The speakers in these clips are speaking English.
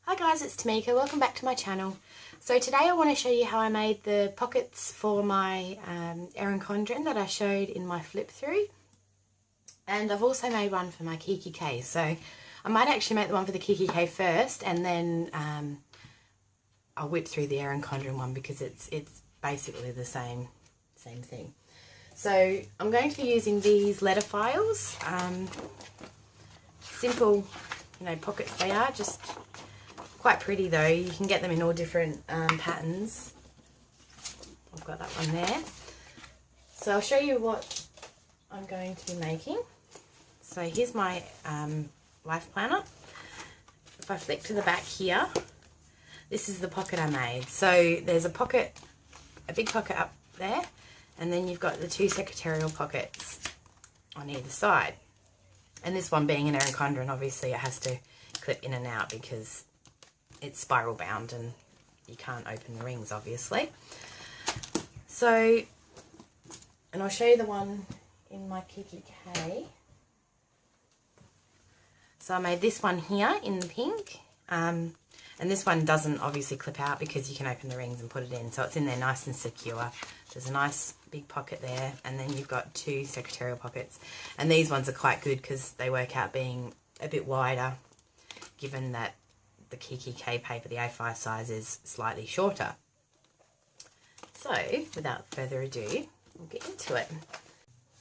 Hi guys, it's Tamika. Welcome back to my channel. So today I want to show you how I made the pockets for my Erin Condren that I showed in my flip through. And I've also made one for my Kikki-K. So I might actually make the one for the Kikki-K first and then I'll whip through the Erin Condren one because it's basically the same thing. So I'm going to be using these letter files. Simple, pockets they are, just quite pretty though. You can get them in all different patterns. I've got that one there. So I'll show you what I'm going to be making. So here's my life planner. If I flick to the back here, this is the pocket I made. So there's a pocket, a big pocket up there, and then you've got the two secretarial pockets on either side. And this one being an Erin Condren, obviously it has to clip in and out because it's spiral bound and you can't open the rings, obviously. So, and I'll show you the one in my Kikki-K. So I made this one here in the pink, and this one doesn't obviously clip out because you can open the rings and put it in, so it's in there nice and secure. There's a nice big pocket there, and then you've got two secretarial pockets, and these ones are quite good because they work out being a bit wider, given that the Kikki-K paper, the A5 size, is slightly shorter. So without further ado, we'll get into it.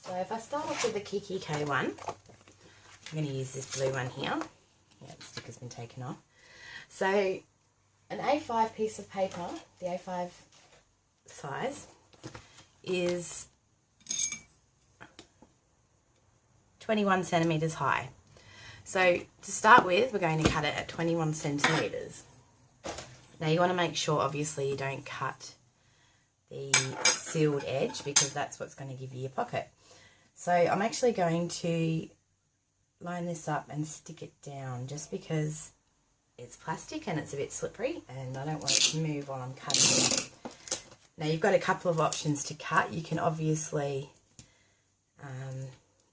So if I start off with the Kikki-K one, I'm going to use this blue one here. Yeah, the sticker's been taken off. So an A5 piece of paper, the A5 size, is 21 centimetres high. So to start with, we're going to cut it at 21 centimetres. Now you want to make sure, obviously, you don't cut the sealed edge because that's what's going to give you your pocket. So I'm actually going to line this up and stick it down just because it's plastic and it's a bit slippery and I don't want it to move while I'm cutting it. Now you've got a couple of options to cut. You can obviously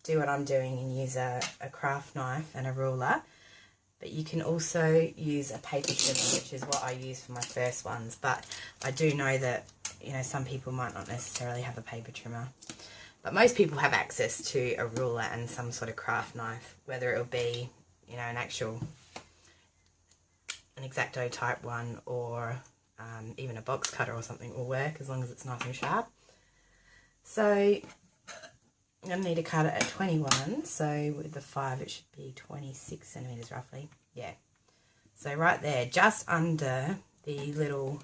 do what I'm doing and use a craft knife and a ruler, but you can also use a paper trimmer, which is what I use for my first ones. But I do know that some people might not necessarily have a paper trimmer, but most people have access to a ruler and some sort of craft knife, whether it'll be an X-Acto type one or even a box cutter or something will work as long as it's nice and sharp. So I'm going to need to cut it at 21, so with the 5 it should be 26 centimetres roughly. Yeah, so right there, just under the little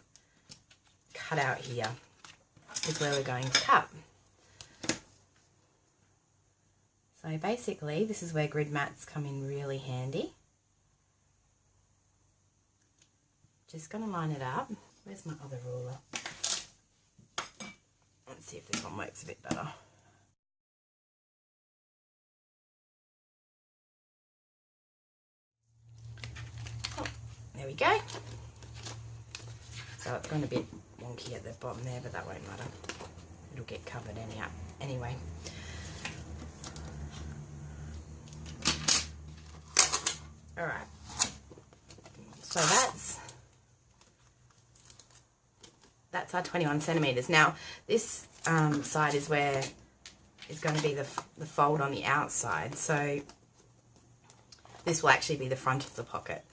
cutout here is where we're going to cut. So basically this is where grid mats come in really handy. Just going to line it up. Where's my other ruler? Let's see if this one works a bit better. There we go. So it's going to be a bit wonky at the bottom there, but that won't matter. It'll get covered anyway. Alright. So that's our 21 centimetres. Now this side is where is going to be the fold on the outside. So this will actually be the front of the pocket.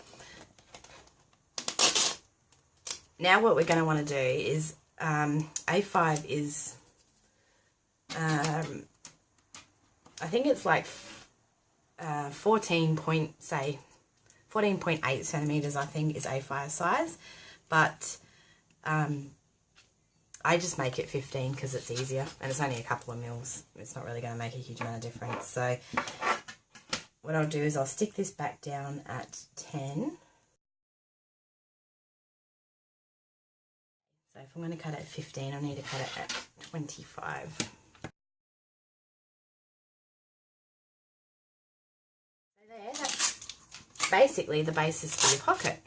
Now what we're going to want to do is, A5 is, I think it's like 14.8 centimetres I think is A5 size, but I just make it 15 because it's easier and it's only a couple of mils. It's not really going to make a huge amount of difference. So what I'll do is I'll stick this back down at 10. So if I'm going to cut it at 15, I need to cut it at 25. So there, that's basically the basis for your pocket.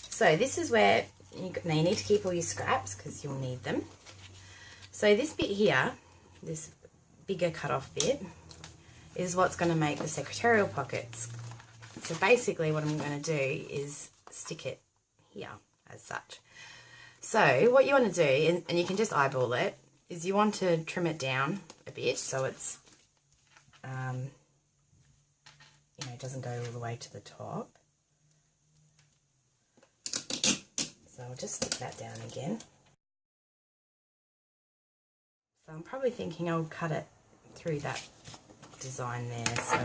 So this is where you need to keep all your scraps because you'll need them. So this bit here, this bigger cut off bit, is what's going to make the secretarial pockets. So basically what I'm going to do is stick it here as such. So what you want to do, and you can just eyeball it, is you want to trim it down a bit so it's, you know, it doesn't go all the way to the top. So I'll just stick that down again. So I'm probably thinking I'll cut it through that design there. So,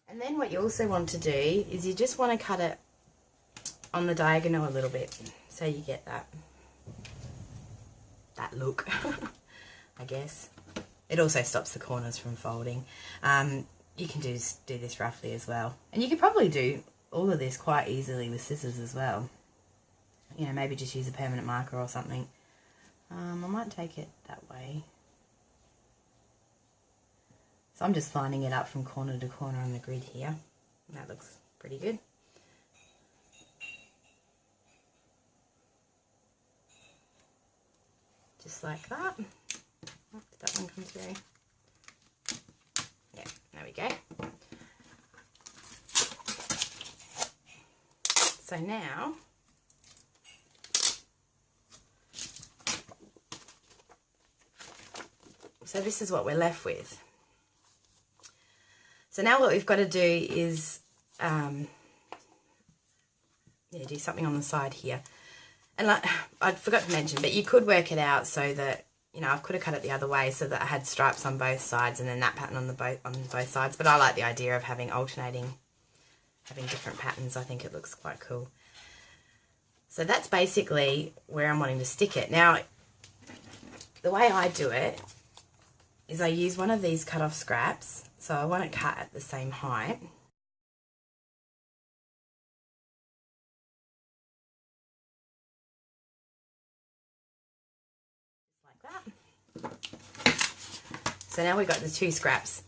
and then what you also want to do is you just want to cut it on the diagonal a little bit, so you get that look. I guess it also stops the corners from folding. You can do this roughly as well, and you could probably do all of this quite easily with scissors as well. You know, maybe just use a permanent marker or something. I might take it that way. So I'm just lining it up from corner to corner on the grid here. That looks pretty good. Just like that. Oh, did that one come through? Yeah, there we go. So now, so this is what we're left with. So now what we've got to do is do something on the side here. And like I forgot to mention, but you could work it out so that, you know, I could have cut it the other way so that I had stripes on both sides and then that pattern on both sides. But I like the idea of having different patterns. I think it looks quite cool. So that's basically where I'm wanting to stick it. Now, the way I do it is I use one of these cut off scraps. So I want it cut at the same height. So now we've got the two scraps.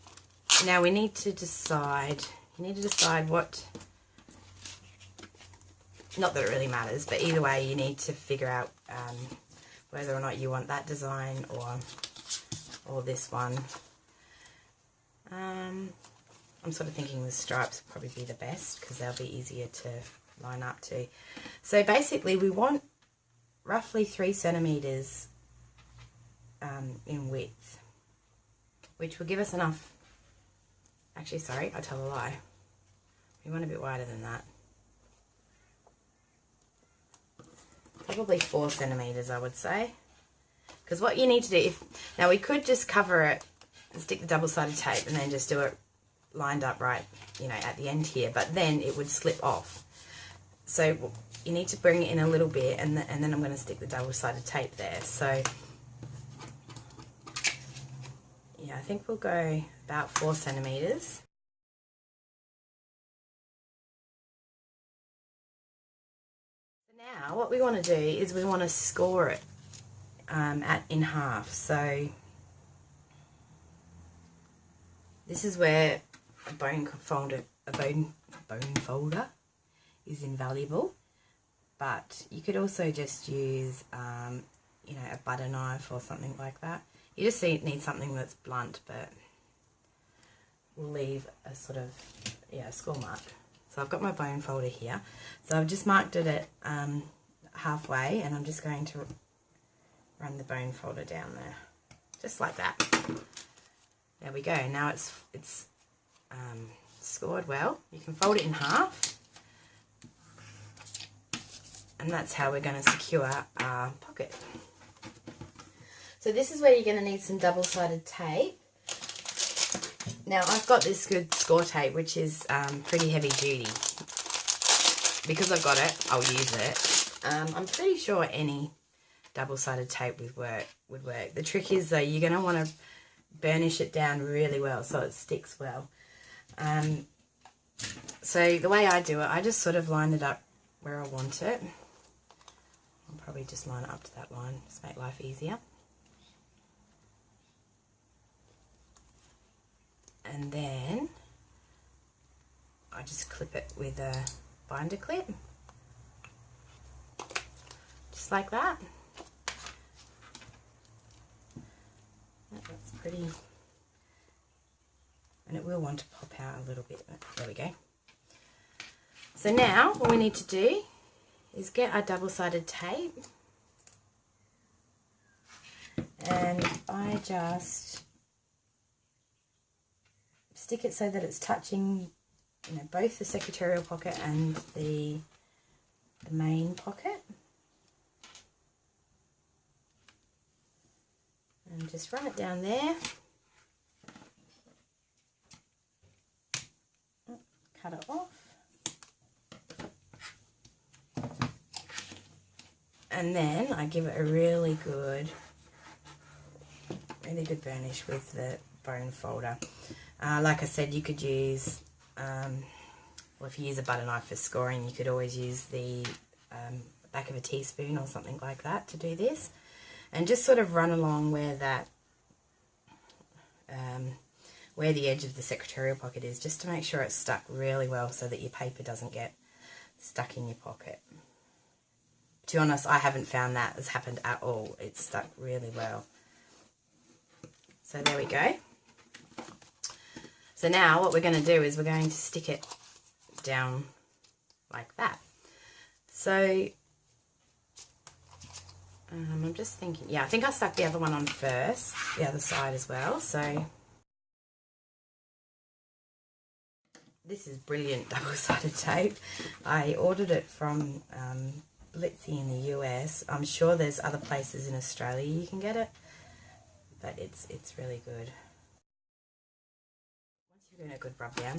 Now we need to decide, what, not that it really matters, but either way you need to figure out whether or not you want that design or this one. I'm sort of thinking the stripes will probably be the best because they'll be easier to line up to. So basically we want roughly 3 centimeters in width, which will give us enough. Actually, sorry, I tell a lie. We want a bit wider than that. Probably 4 centimeters, I would say. Because what you need to do, now we could just cover it and stick the double-sided tape and then just do it lined up right, you know, at the end here, but then it would slip off. So you need to bring it in a little bit, and then I'm going to stick the double-sided tape there. So yeah, I think we'll go about 4 centimeters. So now what we want to do is we want to score it in half. So this is where a bone folder is invaluable, but you could also just use you know, a butter knife or something like that. You just need something that's blunt but will leave a sort of, yeah, score mark. So I've got my bone folder here. So I've just marked it at halfway, and I'm just going to run the bone folder down there, just like that. There we go. Now it's scored well. You can fold it in half, and that's how we're going to secure our pocket. So this is where you're going to need some double-sided tape. Now I've got this good score tape, which is pretty heavy duty. Because I've got it, I'll use it. I'm pretty sure any double-sided tape would work. The trick is though, you're going to want to burnish it down really well so it sticks well. So the way I do it, I just sort of line it up where I want it. I'll probably just line it up to that line, just make life easier. And then I just clip it with a binder clip, just like that. That's pretty, and it will want to pop out a little bit. There we go. So now all we need to do is get our double-sided tape, and I just stick it so that it's touching, you know, both the secretarial pocket and the main pocket. And just run it down there. Cut it off. And then I give it a really good burnish with the bone folder. Like I said, you could use, well, if you use a butter knife for scoring, you could always use the back of a teaspoon or something like that to do this. And just sort of run along where that, where the edge of the secretarial pocket is, just to make sure it's stuck really well so that your paper doesn't get stuck in your pocket. To be honest, I haven't found that has happened at all. It's stuck really well. So there we go. So now what we're going to do is we're going to stick it down like that. So I'm just thinking, yeah, I think I stuck the other one on first, the other side as well. So this is brilliant double-sided tape. I ordered it from Blitzy in the US. I'm sure there's other places in Australia you can get it, but it's really good. Once you're doing a good rub down,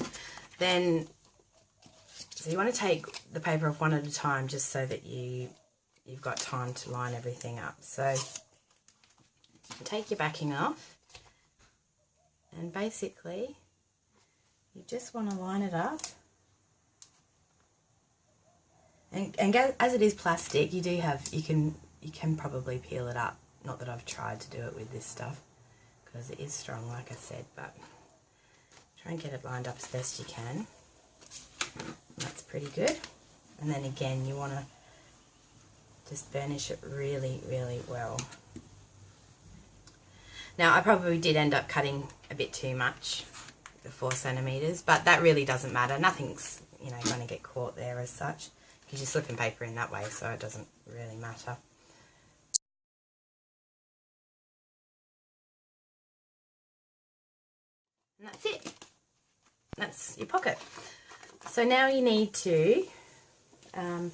then so you want to take the paper off one at a time, just so that you've got time to line everything up. So take your backing off, and basically you just want to line it up. And as it is plastic, you can probably peel it up. Not that I've tried to do it with this stuff, because it is strong, like I said, but try and get it lined up as best you can. That's pretty good. And then again, you want to just burnish it really, really well. Now, I probably did end up cutting a bit too much, the 4 centimetres, but that really doesn't matter. Nothing's, you know, going to get caught there as such, because you're slipping paper in that way, so it doesn't really matter. And that's it. That's your pocket. So now you need to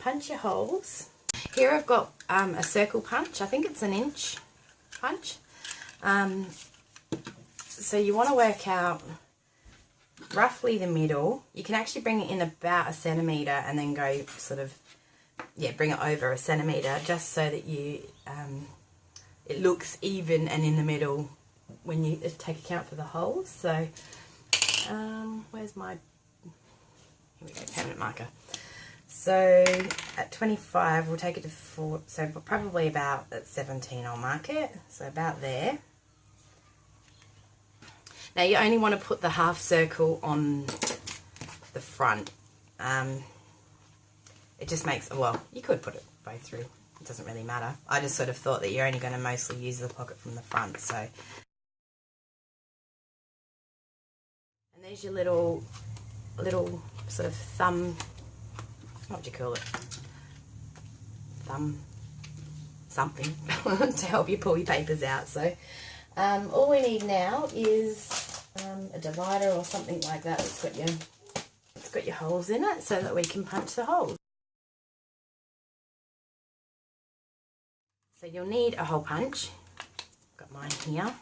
punch your holes. Here I've got a circle punch. I think it's an inch punch. So you want to work out roughly the middle. You can actually bring it in about 1 centimetre and then go sort of, yeah, bring it over 1 centimetre, just so that you it looks even and in the middle when you take account for the holes. So where's my, here we go, permanent marker. So at 25 we'll take it to 4, so probably about at 17 I'll mark it, so about there. Now you only want to put the half circle on the front. It just makes, well, you could put it both through, it doesn't really matter. I just sort of thought that you're only going to mostly use the pocket from the front, so. And there's your little sort of thumb, what do you call it? Thumb something to help you pull your papers out. So all we need now is a divider or something like that that's got your holes in it, so that we can punch the holes. So you'll need a hole punch. Got mine here.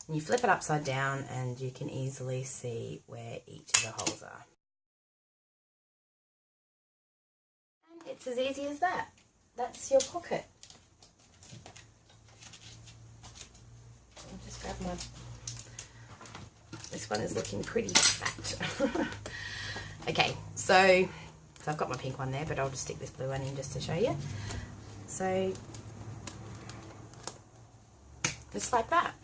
And you flip it upside down and you can easily see where each of the holes are. And it's as easy as that. That's your pocket. I'll just grab my, this one is looking pretty fat. Okay, so I've got my pink one there, but I'll just stick this blue one in just to show you. So just like that.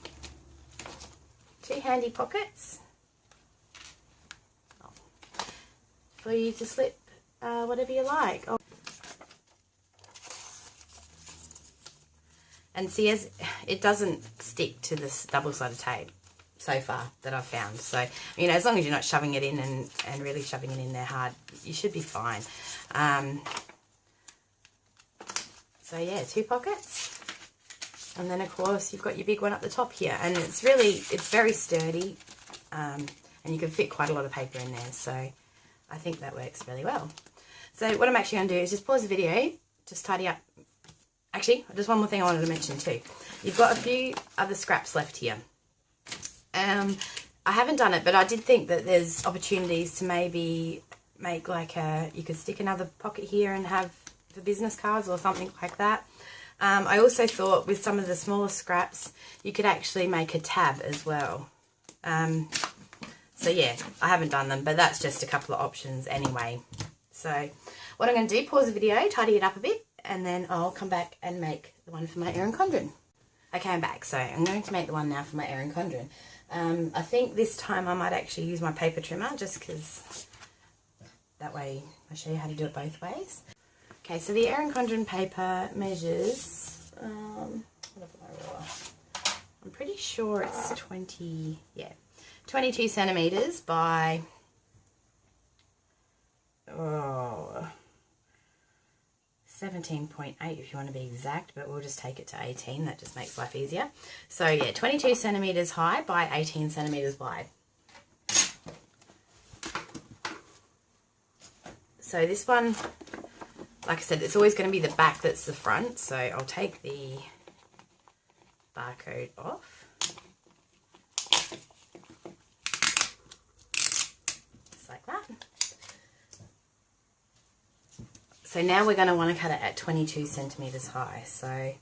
2 handy pockets for you to slip whatever you like. Oh. And see, as it doesn't stick to this double-sided tape so far that I've found. So, you know, as long as you're not shoving it in and really shoving it in there hard, you should be fine. So yeah, 2 pockets. And then of course you've got your big one up the top here, and it's very sturdy, and you can fit quite a lot of paper in there, so I think that works really well. So what I'm actually going to do is just pause the video, just tidy up. Actually, just one more thing I wanted to mention too. You've got a few other scraps left here. I haven't done it, but I did think that there's opportunities to maybe make like you could stick another pocket here and have the business cards or something like that. I also thought with some of the smaller scraps, you could actually make a tab as well. So yeah, I haven't done them, but that's just a couple of options anyway. So what I'm going to do, pause the video, tidy it up a bit, and then I'll come back and make the one for my Erin Condren. Okay, I'm back. So I'm going to make the one now for my Erin Condren. I think this time I might actually use my paper trimmer, just because that way I'll show you how to do it both ways. Okay, so the Erin Condren paper measures, I'm pretty sure it's 22 centimeters by 17.8 if you want to be exact, but we'll just take it to 18. That just makes life easier. So yeah, 22 centimeters high by 18 centimeters wide. So this one, like I said, it's always going to be the back that's the front, so I'll take the barcode off. Just like that. So now we're going to want to cut it at 22 centimeters high. So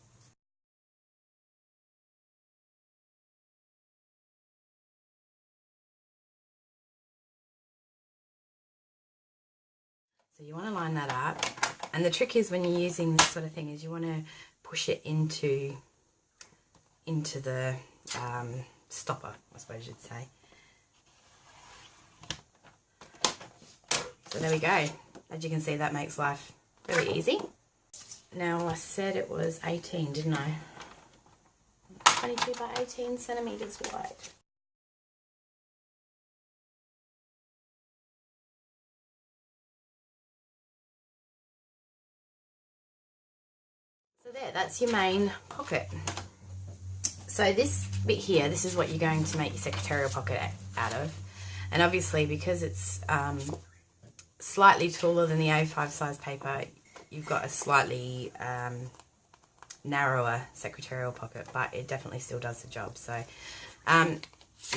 you want to line that up. And the trick is when you're using this sort of thing is you want to push it into the stopper, I suppose you'd say. So there we go. As you can see, that makes life really easy. Now I said it was 18, didn't I? 22 by 18 centimeters wide. So there, that's your main pocket. So this bit here, this is what you're going to make your secretarial pocket out of. And obviously because it's slightly taller than the A5 size paper, you've got a slightly narrower secretarial pocket, but it definitely still does the job. So now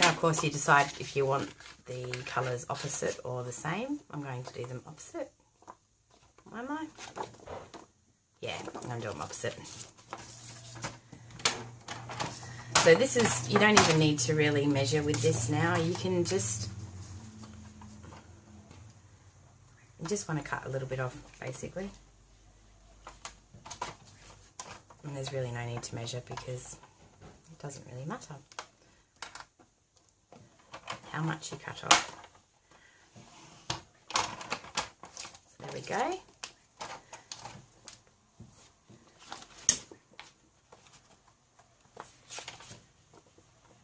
of course you decide if you want the colours opposite or the same. I'm going to do them opposite. Am I? Yeah, I'm going to do them opposite. So this is, you don't even need to really measure with this now. You can just want to cut a little bit off, basically. And there's really no need to measure because it doesn't really matter how much you cut off. So there we go.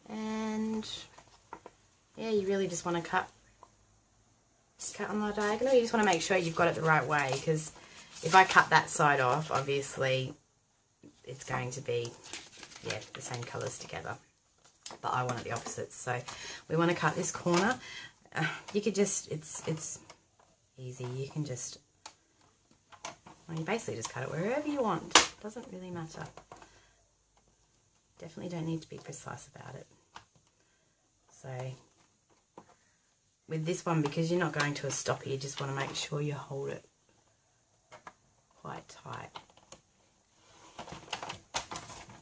And yeah, you really just want to cut on the diagonal. You just want to make sure you've got it the right way, because if I cut that side off, obviously it's going to be, yeah, the same colours together, but I want it the opposite. So we want to cut this corner. You could just, it's easy, you can just, well, you basically just cut it wherever you want. It doesn't really matter. Definitely don't need to be precise about it. So with this one, because you're not going to a stopper, you just want to make sure you hold it quite tight.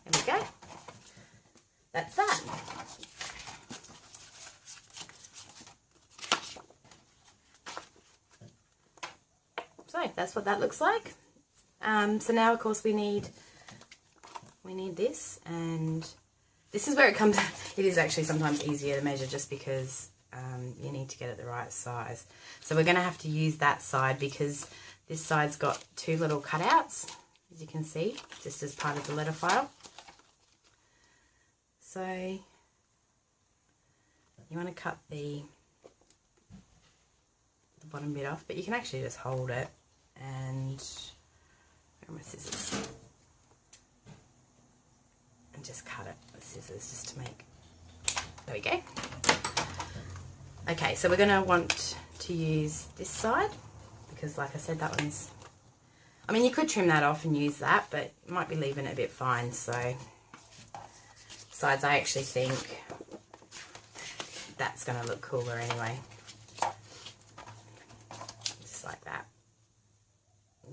There we go. That's that. So that's what that looks like. So now of course we need this, and this is where it comes. It is actually sometimes easier to measure just because you need to get it the right size. So we're going to have to use that side because this side's got 2 little cutouts, as you can see, just as part of the letter file. So you want to cut the bottom bit off, but you can actually just hold it and, where are my scissors? And just cut it with scissors just to make, there we go. Okay, so we're going to want to use this side because, like I said, that one's, I mean, you could trim that off and use that, but you might be leaving it a bit fine. So besides, I actually think that's going to look cooler anyway. Just like that.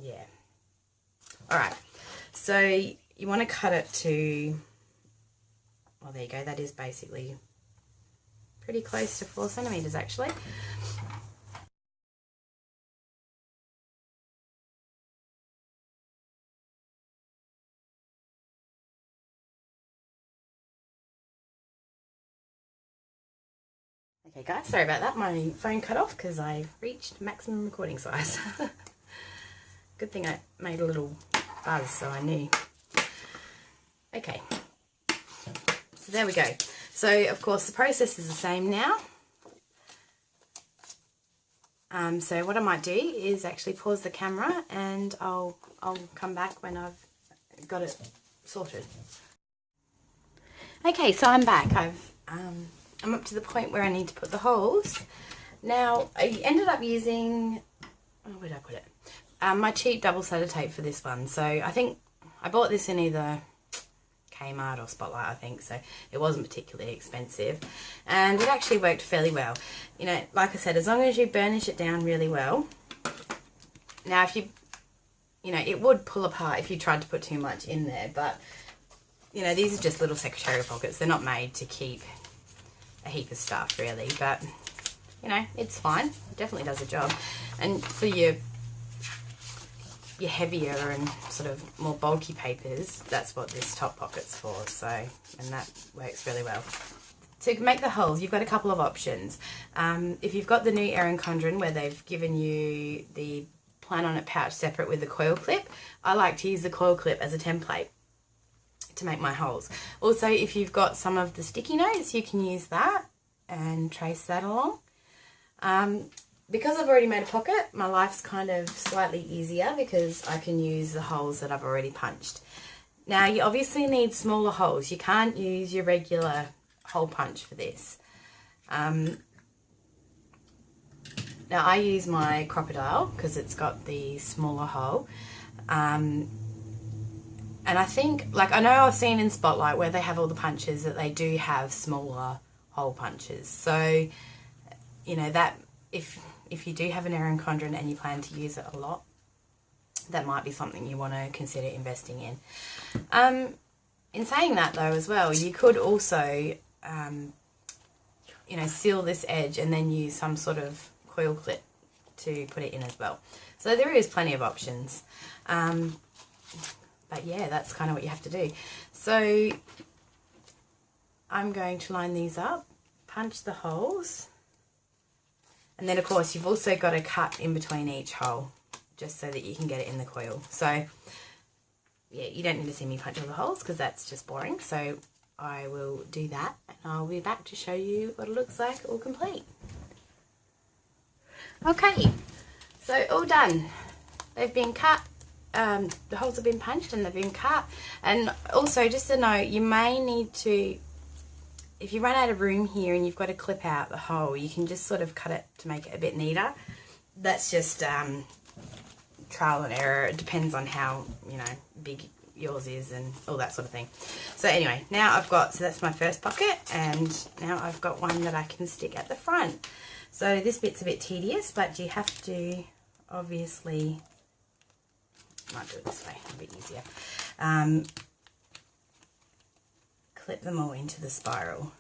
Yeah. All right. So you want to cut it to, well, there you go. That is basically pretty close to 4 centimeters actually. Okay guys, sorry about that. My phone cut off because I reached maximum recording size. Good thing I made a little buzz so I knew. Okay, so there we go. So of course the process is the same now. So what I might do is actually pause the camera and I'll come back when I've got it sorted. Okay, so I'm back. I'm up to the point where I need to put the holes. Now I ended up using, oh, where did I put it? My cheap double-sided tape for this one. So I think I bought this in either Kmart or Spotlight, I think, so it wasn't particularly expensive and it actually worked fairly well. You know, like I said, as long as you burnish it down really well. Now if you know, it would pull apart if you tried to put too much in there, but you know, these are just little secretarial pockets. They're not made to keep a heap of stuff really, but you know, it's fine. It definitely does the job. And for your heavier and sort of more bulky papers, that's what this top pocket's for. So, and that works really well. To make the holes, you've got a couple of options. If you've got the new Erin Condren where they've given you the plan on it pouch separate with the coil clip, I like to use the coil clip as a template to make my holes. Also, if you've got some of the sticky notes, you can use that and trace that along. Because I've already made a pocket, my life's kind of slightly easier because I can use the holes that I've already punched. Now, you obviously need smaller holes. You can't use your regular hole punch for this. Now, I use my crocodile because it's got the smaller hole. And I think, like, I know I've seen in Spotlight where they have all the punches that they do have smaller hole punches. So, you know, that if you do have an Erin Condren and you plan to use it a lot, that might be something you want to consider investing in. In saying that though as well, you could also, you know, seal this edge and then use some sort of coil clip to put it in as well. So there is plenty of options. But yeah, that's kind of what you have to do. So I'm going to line these up, punch the holes. And then, of course, you've also got to cut in between each hole just so that you can get it in the coil. So, yeah, you don't need to see me punch all the holes because that's just boring. So I will do that and I'll be back to show you what it looks like all complete. Okay, so all done. They've been cut. The holes have been punched and they've been cut. And also, just a note, you may need to, if you run out of room here and you've got to clip out the hole, you can just sort of cut it to make it a bit neater. That's just trial and error. It depends on how, you know, big yours is and all that sort of thing. So anyway, now I've got, so that's my first pocket, and now I've got one that I can stick at the front. So this bit's a bit tedious, but you have to obviously, might do it this way, a bit easier. Clip them all into the spiral,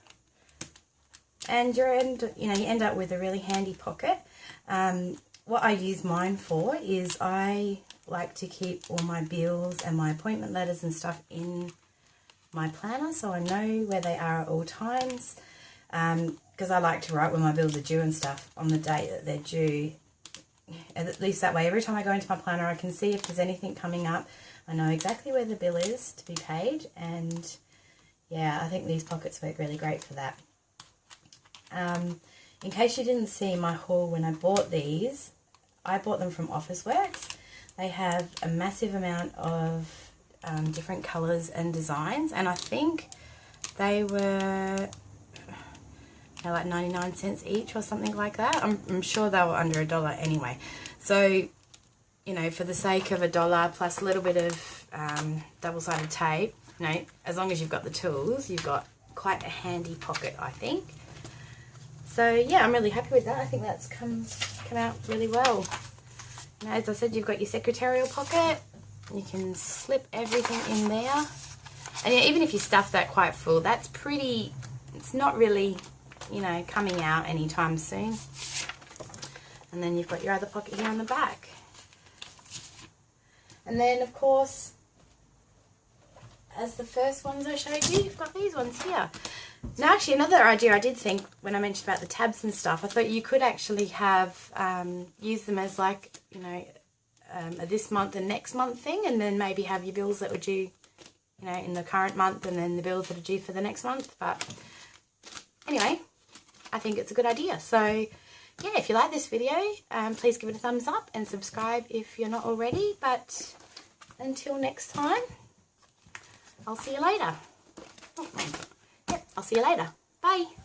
and you end up with a really handy pocket. What I use mine for is I like to keep all my bills and my appointment letters and stuff in my planner so I know where they are at all times, because I like to write when my bills are due and stuff on the date that they're due. At least that way, every time I go into my planner, I can see if there's anything coming up. I know exactly where the bill is to be paid, and yeah, I think these pockets work really great for that. In case you didn't see my haul when I bought these, I bought them from Officeworks. They have a massive amount of different colours and designs, and I think they were like 99 cents each or something like that. I'm sure they were under $1 anyway. So, you know, for the sake of $1 plus a little bit of double-sided tape, you know, as long as you've got the tools, you've got quite a handy pocket, I think. So yeah, I'm really happy with that. I think that's come out really well. Now, as I said, you've got your secretarial pocket. You can slip everything in there. And yeah, even if you stuff that quite full, that's pretty, it's not really, you know, coming out anytime soon. And then you've got your other pocket here on the back. And then, of course, as the first ones I showed you, you've got these ones here. Now, actually, another idea I did think when I mentioned about the tabs and stuff, I thought you could actually have, use them as like, you know, a this month and next month thing, and then maybe have your bills that were due, you know, in the current month, and then the bills that are due for the next month. But anyway, I think it's a good idea. So yeah, if you like this video, please give it a thumbs up and subscribe if you're not already. But until next time, I'll see you later. Yep, I'll see you later. Bye.